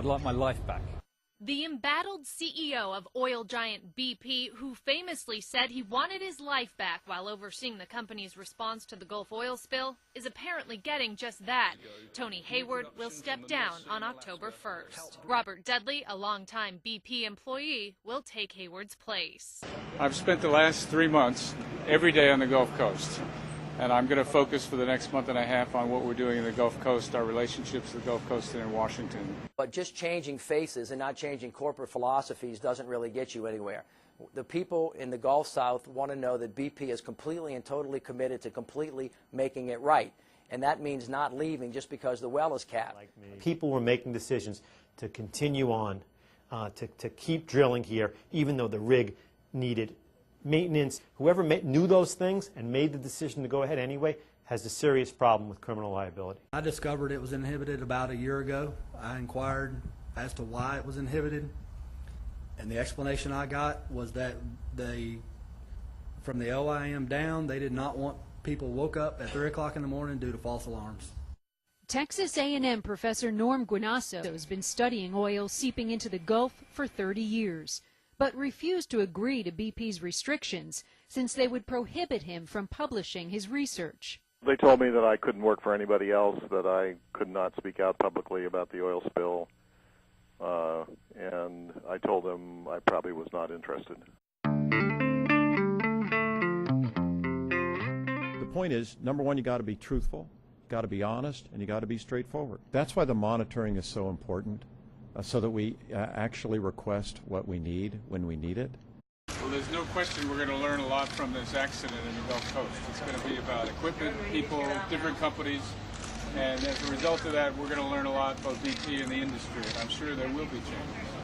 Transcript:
I'd like my life back. The embattled CEO of oil giant BP, who famously said he wanted his life back while overseeing the company's response to the Gulf oil spill, is apparently getting just that. Tony Hayward will step down on October 1st. Robert Dudley, a longtime BP employee, will take Hayward's place. I've spent the last 3 months every day on the Gulf Coast. And I'm going to focus for the next month and a half on what we're doing in the Gulf Coast, our relationships with the Gulf Coast and in Washington. But just changing faces and not changing corporate philosophies doesn't really get you anywhere. The people in the Gulf South want to know that BP is completely and totally committed to completely making it right. And that means not leaving just because the well is capped. People were making decisions to continue on, to keep drilling here, even though the rig needed maintenance. Whoever knew those things and made the decision to go ahead anyway has a serious problem with criminal liability. I discovered it was inhibited about a year ago. I inquired as to why it was inhibited, and the explanation I got was that from the OIM down, they did not want people woke up at 3 o'clock in the morning due to false alarms. Texas A&M professor Norm Guinasso has been studying oil seeping into the Gulf for 30 years. But refused to agree to BP's restrictions since they would prohibit him from publishing his research. They told me that I couldn't work for anybody else, that I could not speak out publicly about the oil spill, and I told them I probably was not interested. The point is, number one, you got to be truthful, got to be honest, and you got to be straightforward. That's why the monitoring is so important. So that we actually request what we need when we need it. Well, there's no question we're going to learn a lot from this accident in the Gulf Coast. It's going to be about equipment, people, different companies, and as a result of that, we're going to learn a lot about BP and the industry, and I'm sure there will be changes.